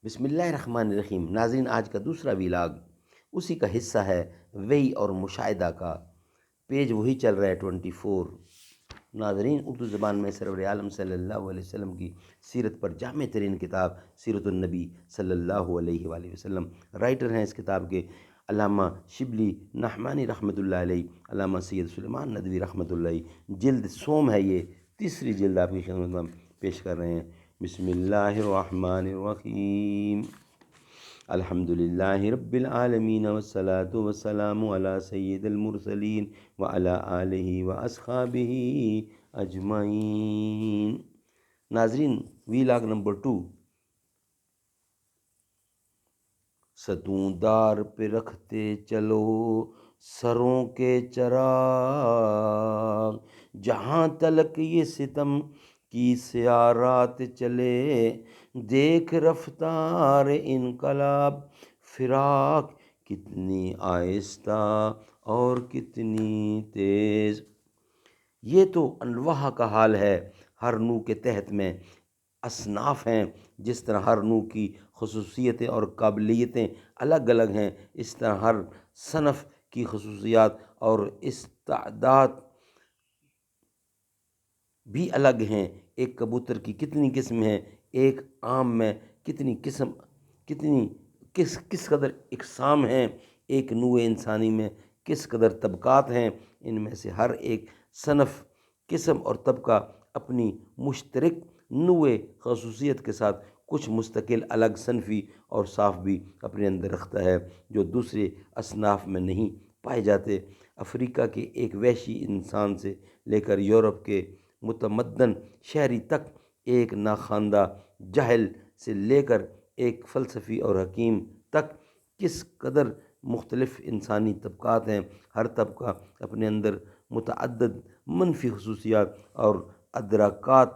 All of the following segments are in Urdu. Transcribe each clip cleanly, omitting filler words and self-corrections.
بسم اللہ الرحمن الرحیم۔ ناظرین، آج کا دوسرا ویلاگ اسی کا حصہ ہے، وحی اور مشاہدہ کا۔ پیج وہی چل رہا ہے 24۔ ناظرین، اردو زبان میں سرور عالم صلی اللہ علیہ وسلم کی سیرت پر جامع ترین کتاب سیرت النبی صلی اللہ علیہ وآلہ وسلم۔ رائٹر ہیں اس کتاب کے علامہ شبلی نعمانی رحمۃ اللہ علیہ، علامہ سید سلیمان ندوی رحمۃ اللہ علیہ۔ جلد سوم ہے، یہ تیسری جلد آپ کی خدمت میں پیش کر رہے ہیں۔ بسم اللہ الرحمن الرحیم۔ الحمد للہ رب العالمین والصلاة والسلام علی سید المرسلین وعلی آلہ واصحابہ اجمعین۔ ناظرین، ویلاگ نمبر 2۔ ستون دار پہ رکھتے چلو سروں کے چراغ، جہاں تلک یہ ستم کی سیارات چلے، دیکھ رفتار انقلاب فراق کتنی آہستہ اور کتنی تیز۔ یہ تو انواع کا حال ہے۔ ہر نوع کے تحت میں اصناف ہیں۔ جس طرح ہر نوع کی خصوصیتیں اور قابلیتیں الگ الگ ہیں، اس طرح ہر صنف کی خصوصیات اور استعداد بھی الگ ہیں۔ ایک کبوتر کی کتنی قسم ہیں، ایک آم میں کتنی قسم، کس قدر اقسام ہیں، ایک نوع انسانی میں کس قدر طبقات ہیں۔ ان میں سے ہر ایک صنف، قسم اور طبقہ اپنی مشترک نوع خصوصیت کے ساتھ کچھ مستقل الگ صنفی اور صاف بھی اپنے اندر رکھتا ہے، جو دوسرے اصناف میں نہیں پائے جاتے۔ افریقہ کے ایک وحشی انسان سے لے کر یورپ کے متمدن شہری تک، ایک ناخواندہ جاہل سے لے کر ایک فلسفی اور حکیم تک، کس قدر مختلف انسانی طبقات ہیں۔ ہر طبقہ اپنے اندر متعدد منفی خصوصیات اور ادراکات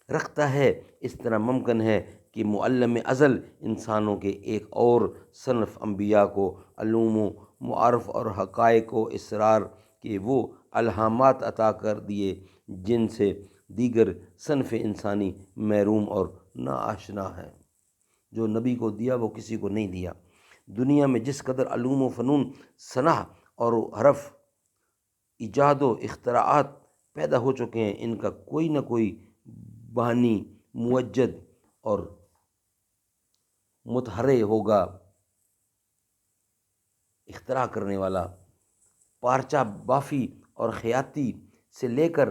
رکھتا ہے۔ اس طرح ممکن ہے کہ معلم ازل انسانوں کے ایک اور صنف انبیاء کو علوم و معارف اور حقائق و اسرار کے وہ الہامات عطا کر دیے جن سے دیگر صنف انسانی محروم اور ناآشنا ہے۔ جو نبی کو دیا وہ کسی کو نہیں دیا۔ دنیا میں جس قدر علوم و فنون، صنع اور حرف، ایجاد و اختراعات پیدا ہو چکے ہیں، ان کا کوئی نہ کوئی بانی، موجد اور متحرے ہوگا۔ اختراع کرنے والا، پارچہ بافی اور خیاطی سے لے کر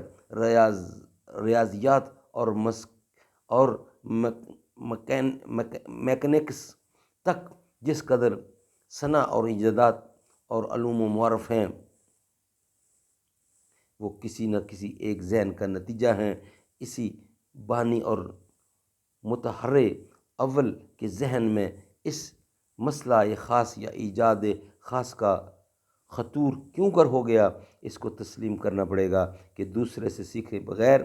ریاضیات اور میکینکس تک جس قدر صنع اور ایجادات اور علوم و معارف ہیں، وہ کسی نہ کسی ایک ذہن کا نتیجہ ہیں۔ اسی بانی اور متحرے اول کے ذہن میں اس مسئلہ خاص یا ایجاد خاص کا خطور کیوں کر ہو گیا، اس کو تسلیم کرنا پڑے گا کہ دوسرے سے سیکھے بغیر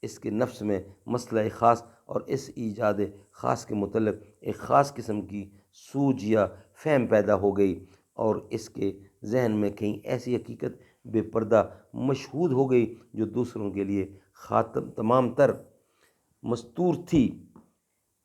اس کے نفس میں مسئلہ خاص اور اس ایجاد خاص کے متعلق ایک خاص قسم کی سوجھ یا فہم پیدا ہو گئی، اور اس کے ذہن میں کہیں ایسی حقیقت بے پردہ مشہود ہو گئی جو دوسروں کے لیے تمام تر مستور تھی۔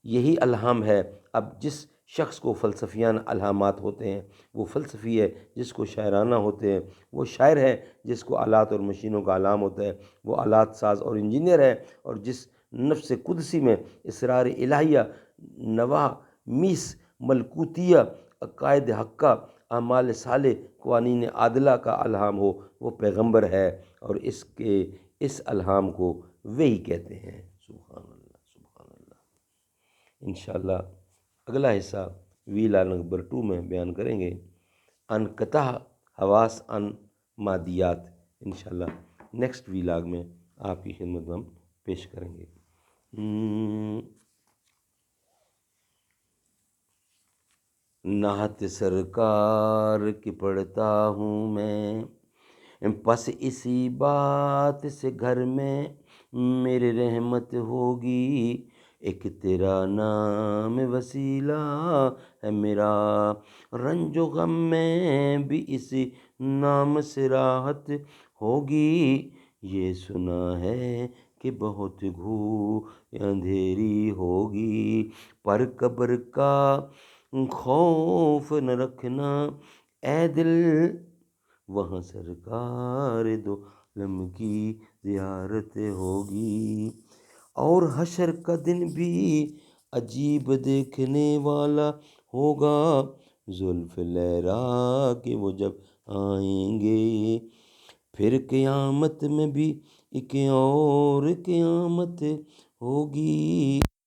یہی الہام ہے۔ اب جس شخص کو فلسفیانہ الہامات ہوتے ہیں وہ فلسفی ہے، جس کو شاعرانہ ہوتے ہیں وہ شاعر ہے، جس کو آلات اور مشینوں کا الہام ہوتا ہے وہ آلات ساز اور انجینئر ہے، اور جس نفس قدسی میں اسرار الہیہ، نوامیس ملکوتیہ، عقائد حقہ، اعمال صالح، قوانین عادلہ کا الہام ہو، وہ پیغمبر ہے، اور اس الہام کو وحی کہتے ہیں۔ سبحان اللہ، سبحان اللہ۔ انشاءاللہ اگلا حصہ ویلا نمبر 2 میں بیان کریں گے، انقطع حواس ان مادیات۔ انشاءاللہ نیکسٹ ویلاگ میں آپ کی خدمت میں ہم پیش کریں گے۔ نعت سرکار کی پڑھتا ہوں میں، پس اسی بات سے گھر میں میرے رحمت ہوگی۔ ایک تیرا نام وسیلہ ہے میرا، رنج و غم میں بھی اسی نام سے راحت ہوگی۔ یہ سنا ہے کہ کہ بہت گھور اندھیری ہوگی، پر قبر کا خوف نہ رکھنا اے دل، وہاں سرکار دو عالم کی زیارت ہوگی۔ اور حشر کا دن بھی عجیب دیکھنے والا ہوگا، زلف لیرا کے وہ جب آئیں گے، پھر قیامت میں بھی ایک اور قیامت ہوگی۔